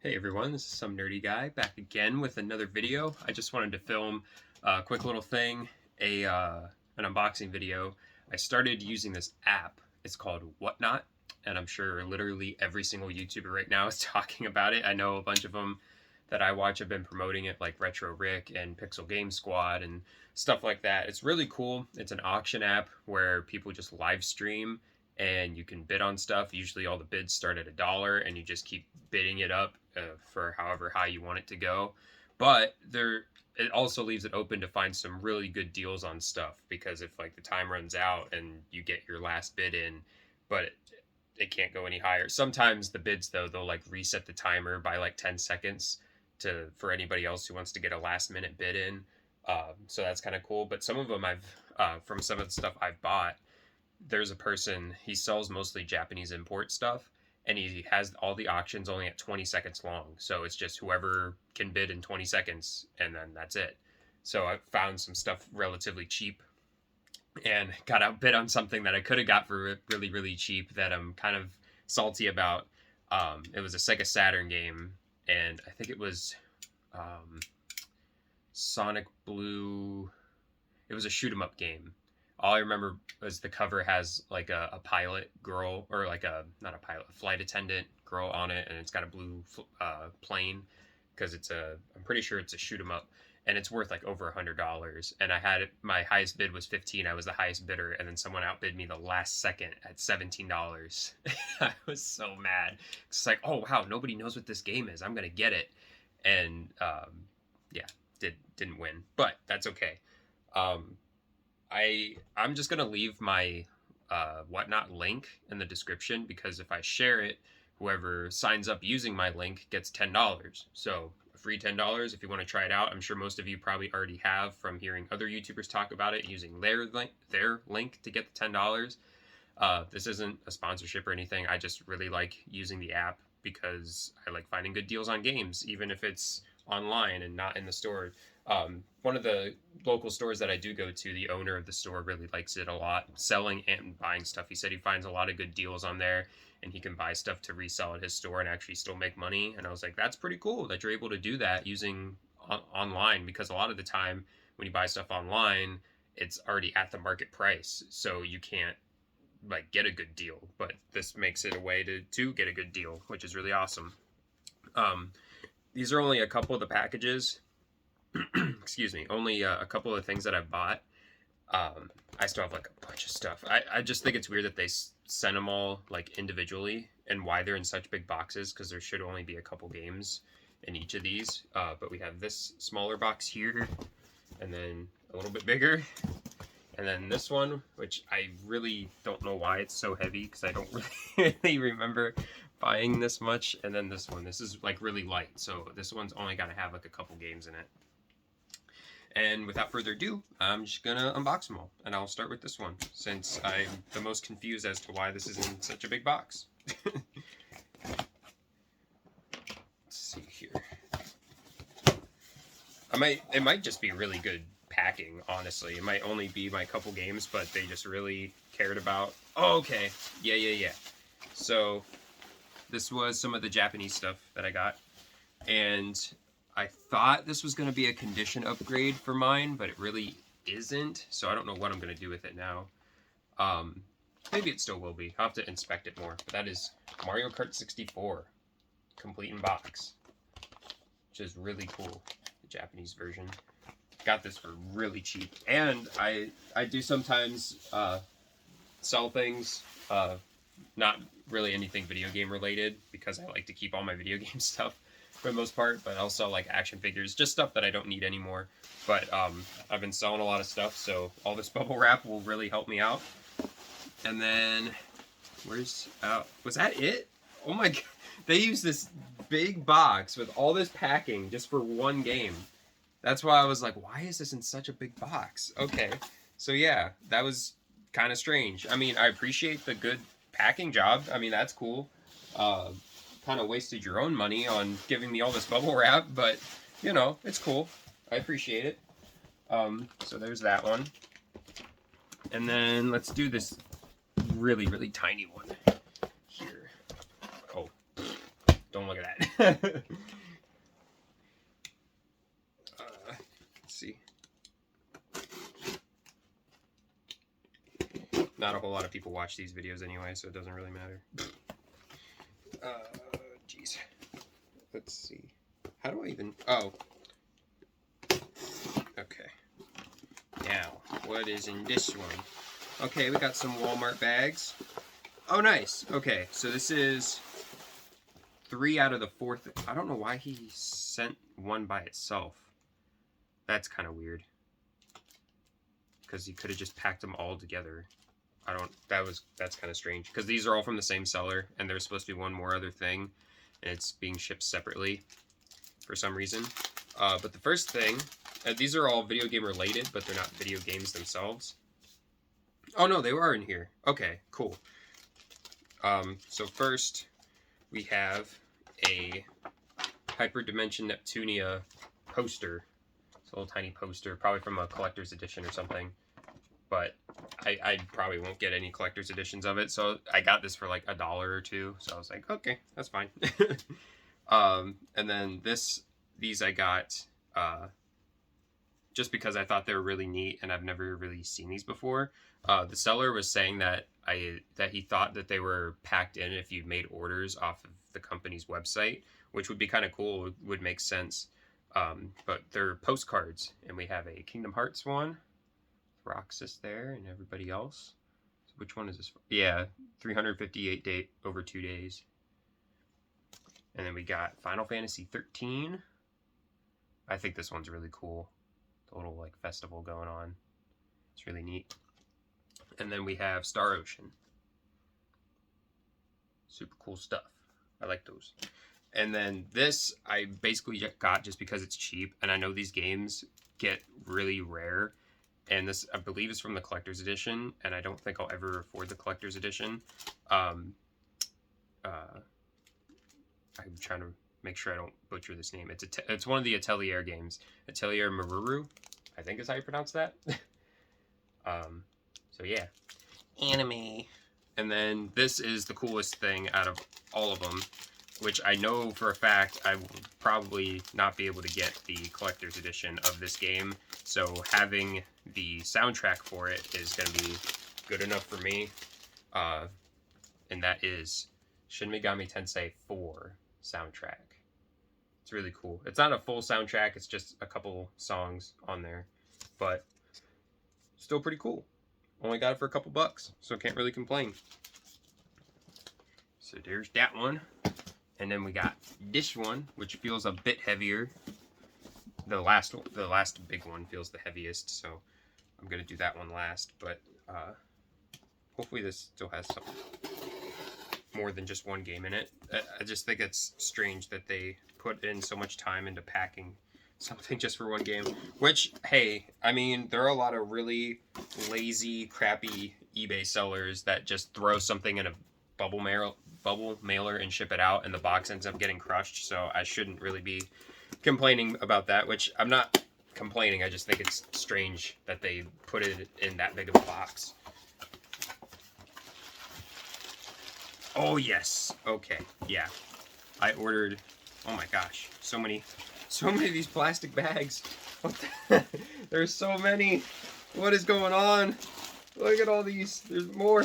Hey everyone, this is some nerdy guy back again with another video. I just wanted to film a quick little thing, an unboxing video. I started using this app. It's called Whatnot, and I'm sure literally every single YouTuber right now is talking about it. I know a bunch of them that I watch have been promoting it, like Retro Rick and Pixel Game Squad and stuff like that. It's really cool. It's an auction app where people just live stream and you can bid on stuff. Usually all the bids start at $1 and you just keep bidding it up for however high you want it to go. But it also leaves it open to find some really good deals on stuff, because if like the time runs out and you get your last bid in, but it can't go any higher. Sometimes the bids though, they'll like reset the timer by like 10 seconds for anybody else who wants to get a last minute bid in. So that's kind of cool. But some of them from some of the stuff I've bought, there's a person, he sells mostly Japanese import stuff, and he has all the auctions only at 20 seconds long. So it's just whoever can bid in 20 seconds, and then that's it. So I found some stuff relatively cheap and got outbid on something that I could have got for really, really cheap that I'm kind of salty about. It was a Sega Saturn game, and I think it was Sonic Blue. It was a shoot 'em up game. All I remember was the cover has like a pilot girl, or like not a pilot, a flight attendant girl on it, and it's got a blue plane, because I'm pretty sure it's a shoot 'em up, and it's worth like over $100. And my highest bid was 15. I was the highest bidder, and then someone outbid me the last second at $17. I was so mad. It's like, oh wow, nobody knows what this game is. I'm gonna get it, and yeah, didn't win, but that's okay. I'm just gonna leave my Whatnot link in the description, because if I share it, whoever signs up using my link gets $10. So a free $10 if you want to try it out. I'm sure most of you probably already have from hearing other YouTubers talk about it, using their link to get the $10. This isn't a sponsorship or anything. I just really like using the app because I like finding good deals on games, even if it's online and not in the store. One of the local stores that I do go to, the owner of the store really likes it a lot, selling and buying stuff. He said he finds a lot of good deals on there, and he can buy stuff to resell at his store and actually still make money. And I was like, that's pretty cool that you're able to do that using online, because a lot of the time when you buy stuff online, it's already at the market price, so you can't like get a good deal. But this makes it a way to get a good deal, which is really awesome. These are only a couple of the packages. Excuse me, only a couple of things that I've bought. I still have like a bunch of stuff. I just think it's weird that they send them all like individually, and why they're in such big boxes, because there should only be a couple games in each of these. But we have this smaller box here, and then a little bit bigger, and then this one, which I really don't know why it's so heavy, because I don't really remember buying this much. And then this one, this is like really light, so this one's only got to have like a couple games in it. And without further ado, I'm just gonna unbox them all, and I'll start with this one, since I'm the most confused as to why this is in such a big box. Let's see here. It might just be really good packing, honestly. It might only be my couple games, but they just really cared about. Oh, okay. Yeah. So this was some of the Japanese stuff that I got, and I thought this was going to be a condition upgrade for mine, but it really isn't, so I don't know what I'm going to do with it now. Maybe it still will be. I'll have to inspect it more. But that is Mario Kart 64, complete in box, which is really cool, the Japanese version. Got this for really cheap, and I do sometimes sell things, not really anything video game related, because I like to keep all my video game stuff for the most part, but I'll sell like action figures, just stuff that I don't need anymore. But I've been selling a lot of stuff, so all this bubble wrap will really help me out. And then was that it? Oh my god, they used this big box with all this packing just for one game. That's why I was like, why is this in such a big box? Okay, so yeah, that was kind of strange. I mean, I appreciate the good packing job. I mean, that's cool. Kind of wasted your own money on giving me all this bubble wrap, but you know, it's cool. I appreciate it. So there's that one. And then let's do this really, really tiny one here. Oh, don't look at that. Let's see. Not a whole lot of people watch these videos anyway, so it doesn't really matter. Jeez. Let's see. How do I even... Oh. Okay. Now, what is in this one? Okay, we got some Walmart bags. Oh, nice. Okay, so this is 3 out of the 4. I don't know why he sent one by itself. That's kind of weird. Because he could have just packed them all together. That's kind of strange. Because these are all from the same seller, and there's supposed to be one more other thing, and it's being shipped separately for some reason. But the first thing, these are all video game related, but they're not video games themselves. Oh no, they are in here. Okay, cool. So first, we have a Hyperdimension Neptunia poster. It's a little tiny poster, probably from a collector's edition or something. But I probably won't get any collector's editions of it, so I got this for like $1 or $2. So I was like, okay, that's fine. And then these I got just because I thought they were really neat, and I've never really seen these before. The seller was saying that he thought that they were packed in if you made orders off of the company's website, which would be kind of cool. Would make sense. But they're postcards, and we have a Kingdom Hearts one, Roxas there, and everybody else. So which one is this? Yeah, 358 over 2 days. And then we got Final Fantasy 13. I think this one's really cool. The little like festival going on. It's really neat. And then we have Star Ocean. Super cool stuff. I like those. And then this I basically got just because it's cheap, and I know these games get really rare. And this, I believe, is from the collector's edition, and I don't think I'll ever afford the collector's edition. I'm trying to make sure I don't butcher this name. It's one of the Atelier games. Atelier Maruru, I think is how you pronounce that. So yeah. Anime. And then this is the coolest thing out of all of them, which I know for a fact I will probably not be able to get the collector's edition of this game. So having the soundtrack for it is going to be good enough for me. And that is Shin Megami Tensei 4 soundtrack. It's really cool. It's not a full soundtrack, it's just a couple songs on there, but still pretty cool. Only got it for a couple bucks, so can't really complain. So there's that one. And then we got this one, which feels a bit heavier. The last big one feels the heaviest, so I'm gonna do that one last. But hopefully this still has something more than just one game in it. I just think it's strange that they put in so much time into packing something just for one game. Which, hey, I mean, there are a lot of really lazy, crappy eBay sellers that just throw something in a bubble mailer and ship it out, and the box ends up getting crushed. So I shouldn't really be complaining about that, which I'm not complaining. I just think it's strange that they put it in that big of a box. Oh yes, okay, yeah. I ordered, oh my gosh, so many of these plastic bags. What the there's so many. What is going on? Look at all these. There's more.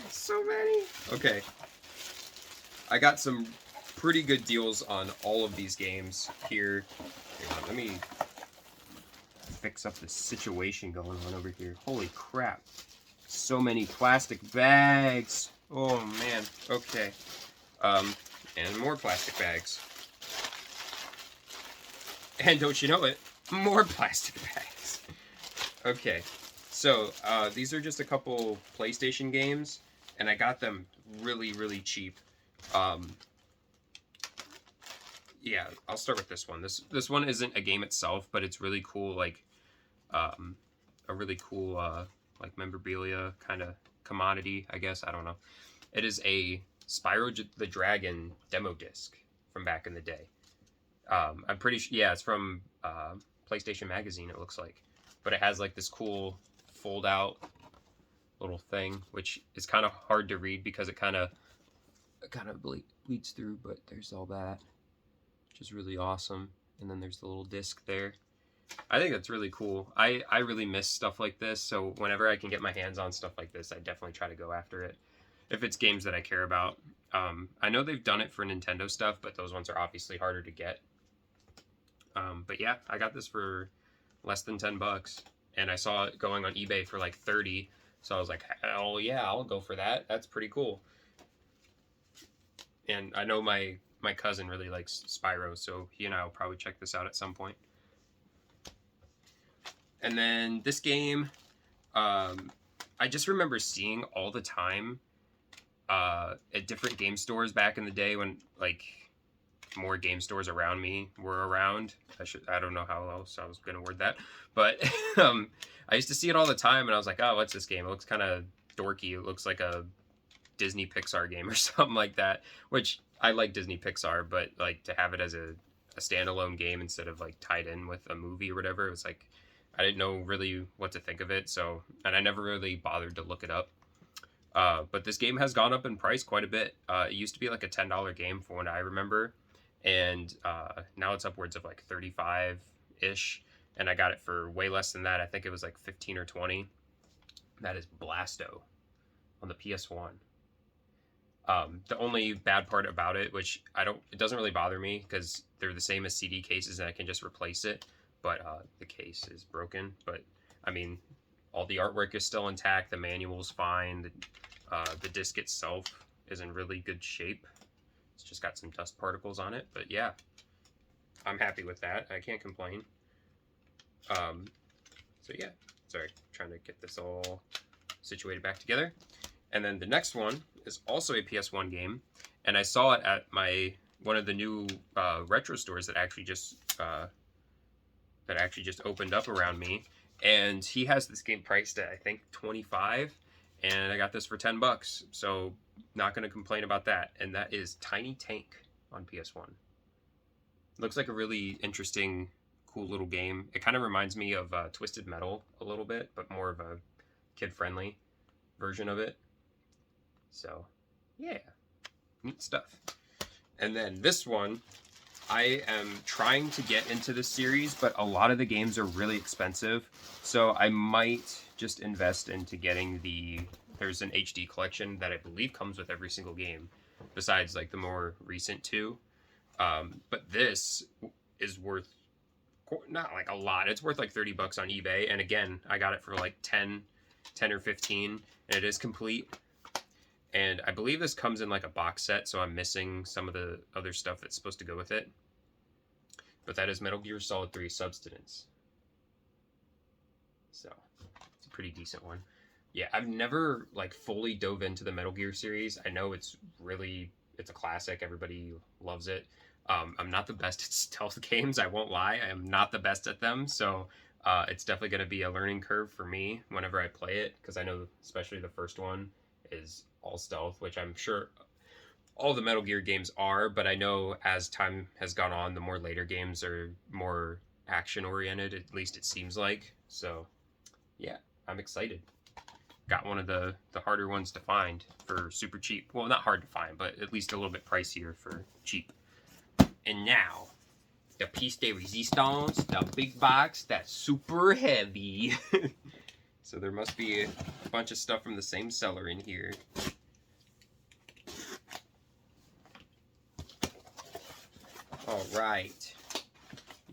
So many. Okay. I got some pretty good deals on all of these games here. Hang on, let me fix up the situation going on over here. Holy crap. So many plastic bags. Oh man. Okay. And more plastic bags. And don't you know it, more plastic bags. Okay. So, these are just a couple PlayStation games, and I got them really, really cheap. Yeah, I'll start with this one. This one isn't a game itself, but it's really cool, like, a really cool, like, memorabilia kind of commodity, I guess. I don't know. It is a Spyro the Dragon demo disc from back in the day. I'm pretty sure, yeah, it's from PlayStation Magazine, it looks like. But it has, like, this cool fold-out little thing, which is kind of hard to read because it kind of bleeds through, but there's all that, which is really awesome. And then there's the little disc there. I think that's really cool. I really miss stuff like this, so whenever I can get my hands on stuff like this, I definitely try to go after it. If it's games that I care about. I know they've done it for Nintendo stuff, but those ones are obviously harder to get. But yeah, I got this for less than $10, and I saw it going on eBay for like 30, so I was like, oh yeah, I'll go for that. That's pretty cool. And I know my cousin really likes Spyro, so he and I will probably check this out at some point. And then this game, I just remember seeing all the time at different game stores back in the day when like more game stores around me were around. I don't know how else I was going to word that, but I used to see it all the time, and I was like, oh, what's this game? It looks kind of dorky. It looks like a Disney Pixar game or something like that, which I like Disney Pixar, but like to have it as a standalone game instead of like tied in with a movie or whatever, it was like I didn't know really what to think of it, so, and I never really bothered to look it up. But this game has gone up in price quite a bit. It used to be like a $10 game for what I remember, and now it's upwards of like 35-ish, and I got it for way less than that. I think it was like 15 or 20. That is Blasto on the PS1. The only bad part about it, which it doesn't really bother me because they're the same as CD cases and I can just replace it, but the case is broken. But I mean, all the artwork is still intact, the manual's fine, the disc itself is in really good shape. It's just got some dust particles on it, but yeah, I'm happy with that. I can't complain. So yeah, sorry, trying to get this all situated back together. And then the next one is also a PS1 game, and I saw it at one of the new retro stores that actually just opened up around me, and he has this game priced at I think $25, and I got this for $10, so not going to complain about that. And that is Tiny Tank on PS1. Looks like a really interesting, cool little game. It kind of reminds me of Twisted Metal a little bit, but more of a kid-friendly version of it. So, yeah, neat stuff. And then this one, I am trying to get into this series, but a lot of the games are really expensive, so I might just invest into getting there's an HD collection that I believe comes with every single game, besides like the more recent two. But this is worth, not like a lot, it's worth like $30 on eBay, and again, I got it for like 10 or 15, and it is complete. And I believe this comes in like a box set, so I'm missing some of the other stuff that's supposed to go with it. But that is Metal Gear Solid 3 Substance. So, it's a pretty decent one. Yeah, I've never like fully dove into the Metal Gear series. I know it's a classic. Everybody loves it. I'm not the best at stealth games, I won't lie. I am not the best at them, so it's definitely going to be a learning curve for me whenever I play it, because I know especially the first one is all stealth, which I'm sure all the Metal Gear games are, but I know as time has gone on, the more later games are more action oriented, at least it seems like. So yeah, I'm excited. Got one of the harder ones to find for super cheap. Well, not hard to find, but at least a little bit pricier for cheap. And now, the piece de resistance, the big box that's super heavy. So there must be a bunch of stuff from the same seller in here. All right.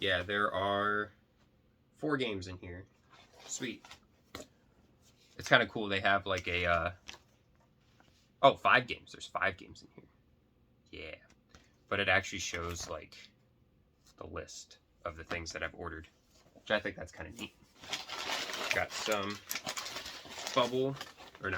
Yeah, there are 4 games in here. Sweet. It's kind of cool. They have like a, 5 games. There's 5 games in here. Yeah. But it actually shows like the list of the things that I've ordered, which I think that's kind of neat. Got some bubble, or no.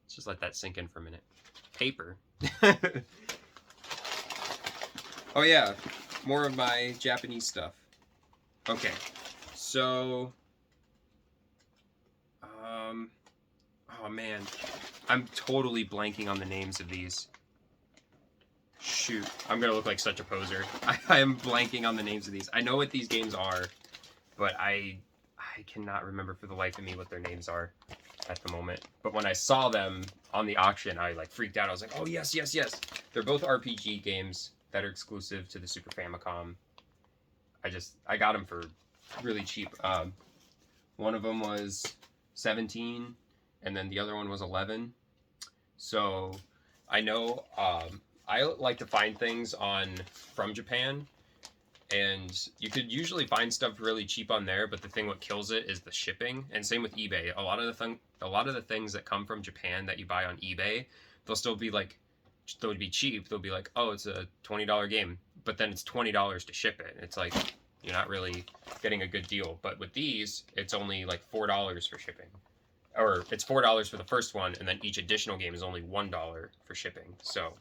Let's just let that sink in for a minute. Paper. Oh yeah, more of my Japanese stuff. Okay, so, oh man, I'm totally blanking on the names of these. Shoot, I'm gonna look like such a poser. I am blanking on the names of these. I know what these games are, but I I cannot remember for the life of me what their names are at the moment. But when I saw them on the auction, I like freaked out. I was like, oh yes, yes, yes. They're both RPG games that are exclusive to the Super Famicom. I got them for really cheap. One of them was 17, and then the other one was 11. So I know I like to find things from Japan, and you could usually find stuff really cheap on there. But the thing what kills it is the shipping, and same with eBay. A lot of the things that come from Japan that you buy on eBay, they'll be cheap. They'll be like, oh, it's a $20 game, but then it's $20 to ship it. It's like you're not really getting a good deal. But with these, it's only like $4 for shipping. Or it's $4 for the first one, and then each additional game is only $1 for shipping. So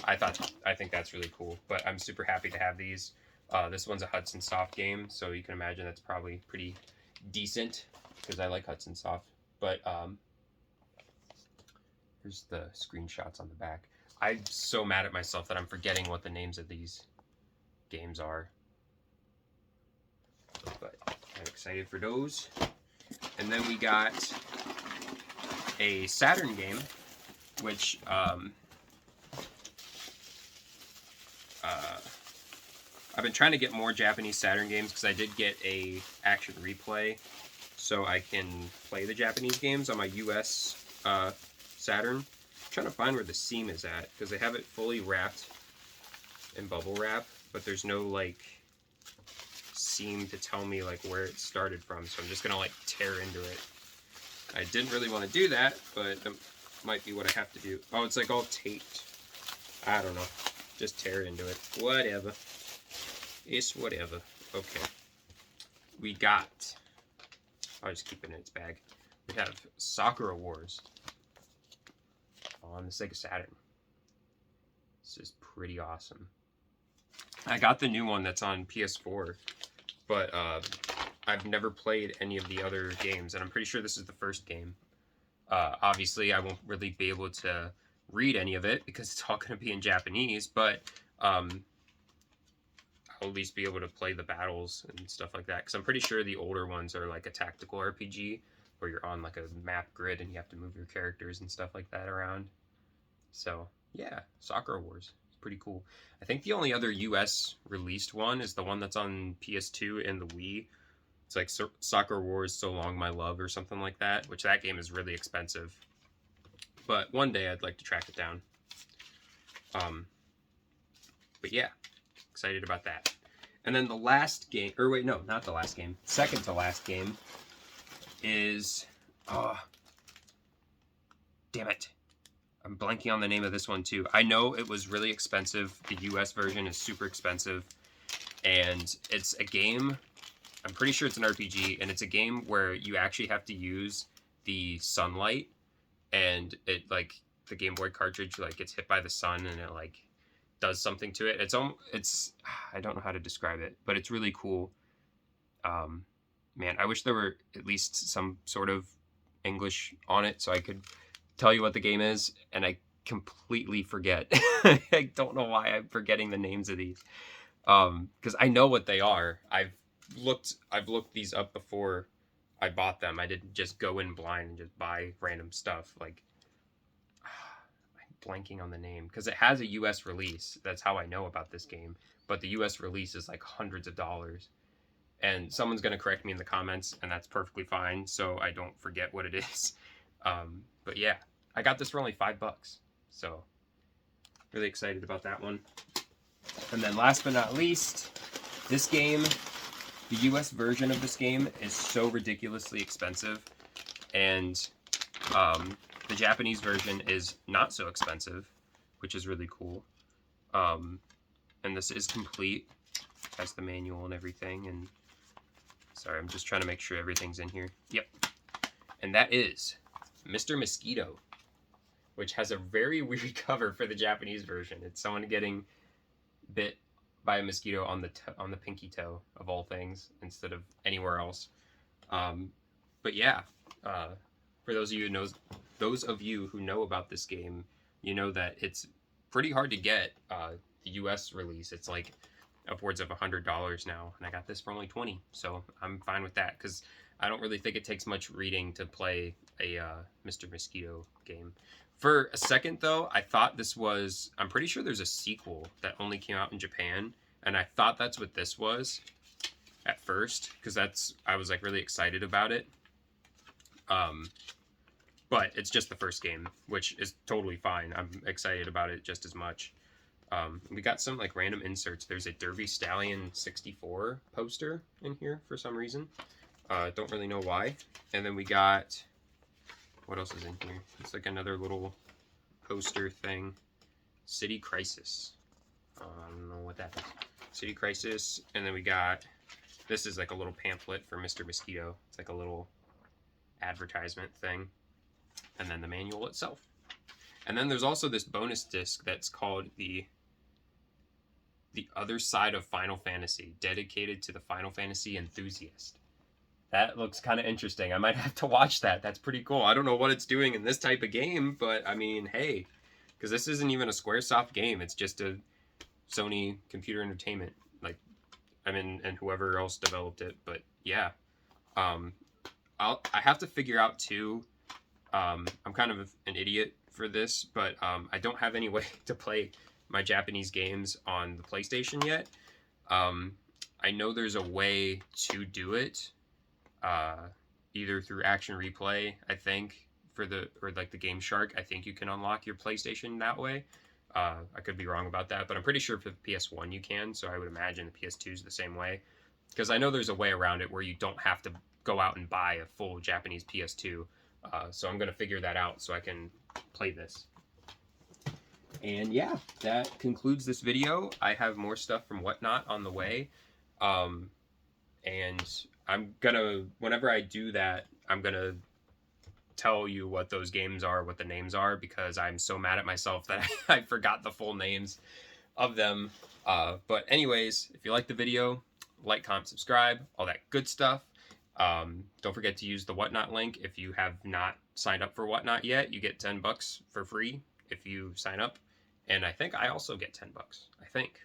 I think that's really cool. But I'm super happy to have these. This one's a Hudson Soft game, so you can imagine that's probably pretty decent because I like Hudson Soft. But here's the screenshots on the back. I'm so mad at myself that I'm forgetting what the names of these games are. But I'm excited for those. And then we got a Saturn game, which I've been trying to get more Japanese Saturn games because I did get a Action Replay, so I can play the Japanese games on my US Saturn. I'm trying to find where the seam is at because they have it fully wrapped in bubble wrap, but there's no like seem to tell me like where it started from, so I'm just gonna like tear into it. I didn't really want to do that, but that might be what I have to do. Oh, it's like all taped. I don't know. Just tear into it. Whatever. It's whatever. Okay. We got... I'll just keep it in its bag. We have Sakura Wars on the Sega Saturn. This is pretty awesome. I got the new one that's on PS4, but I've never played any of the other games, and I'm pretty sure this is the first game. Obviously, I won't really be able to read any of it because it's all going to be in Japanese, but I'll at least be able to play the battles and stuff like that, because I'm pretty sure the older ones are like a tactical RPG where you're on like a map grid and you have to move your characters and stuff like that around. So yeah, Sakura Wars. Pretty cool. I think the only other US released one is the one that's on PS2 and the Wii. It's like Sakura Wars So Long My Love or something like that, which that game is really expensive. But one day I'd like to track it down. But yeah, excited about that. And then the last game, or wait, no, not the last game. Second to last game is, damn it. I'm blanking on the name of this one too. I know it was really expensive. The US version is super expensive. And it's a game, I'm pretty sure it's an RPG, and it's a game where you actually have to use the sunlight, and it like the Game Boy cartridge like gets hit by the sun and it like does something to it. It's I don't know how to describe it, but it's really cool. Man, I wish there were at least some sort of English on it so I could tell you what the game is, and I completely forget. I don't know why I'm forgetting the names of these, because I know what they are. I've looked these up before I bought them. I didn't just go in blind and just buy random stuff. Like, I'm blanking on the name because it has a US release. That's how I know about this game. But the US release is like hundreds of dollars. And someone's going to correct me in the comments, and that's perfectly fine, so I don't forget what it is. But yeah, I got this for only $5, so really excited about that one. And then last but not least, this game, the US version of this game is so ridiculously expensive, and the Japanese version is not so expensive, which is really cool. And this is complete, has the manual and everything, and sorry, I'm just trying to make sure everything's in here. Yep. And that is Mr. Mosquito, which has a very weird cover for the Japanese version. It's someone getting bit by a mosquito on the pinky toe, of all things, instead of anywhere else. But yeah, for those of you who know about this game, you know that it's pretty hard to get the US release. It's like upwards of $100 now, and I got this for only 20, so I'm fine with that because I don't really think it takes much reading to play a Mr. Mosquito game. For a second, though, I thought this was... I'm pretty sure there's a sequel that only came out in Japan, and I thought that's what this was at first, because I was like really excited about it. But it's just the first game, which is totally fine. I'm excited about it just as much. We got some like random inserts. There's a Derby Stallion 64 poster in here for some reason. Don't really know why. And then we got, what else is in here? It's like another little poster thing. City Crisis. I don't know what that is. City Crisis. And then we got, this is like a little pamphlet for Mr. Mosquito. It's like a little advertisement thing. And then the manual itself. And then there's also this bonus disc that's called the Other Side of Final Fantasy, dedicated to the Final Fantasy enthusiast. That looks kind of interesting. I might have to watch that. That's pretty cool. I don't know what it's doing in this type of game, but I mean, hey, because this isn't even a Squaresoft game. It's just a Sony Computer Entertainment, like, I mean, and whoever else developed it. But yeah, I have to figure out too. I'm kind of an idiot for this, but I don't have any way to play my Japanese games on the PlayStation yet. I know there's a way to do it, either through Action Replay, I think, or like the Game Shark. I think you can unlock your PlayStation that way. I could be wrong about that, but I'm pretty sure for the PS1 you can, so I would imagine the PS2 is the same way. Because I know there's a way around it where you don't have to go out and buy a full Japanese PS2. So I'm going to figure that out so I can play this. And yeah, that concludes this video. I have more stuff from Whatnot on the way. And I'm going to, whenever I do that, I'm going to tell you what those games are, what the names are, because I'm so mad at myself that I forgot the full names of them. But anyways, if you like the video, like, comment, subscribe, all that good stuff. Don't forget to use the Whatnot link. If you have not signed up for Whatnot yet, you get $10 for free if you sign up. And I think I also get $10. I think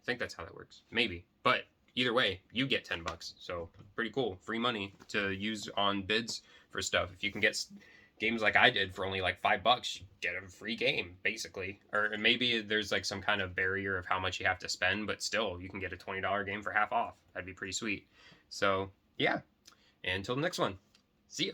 that's how that works. Maybe. But either way, you get $10. So pretty cool. Free money to use on bids for stuff. If you can get games like I did for only like $5, you get a free game, basically. Or maybe there's like some kind of barrier of how much you have to spend, but still, you can get a $20 game for half off. That'd be pretty sweet. So, yeah. And until the next one, see ya.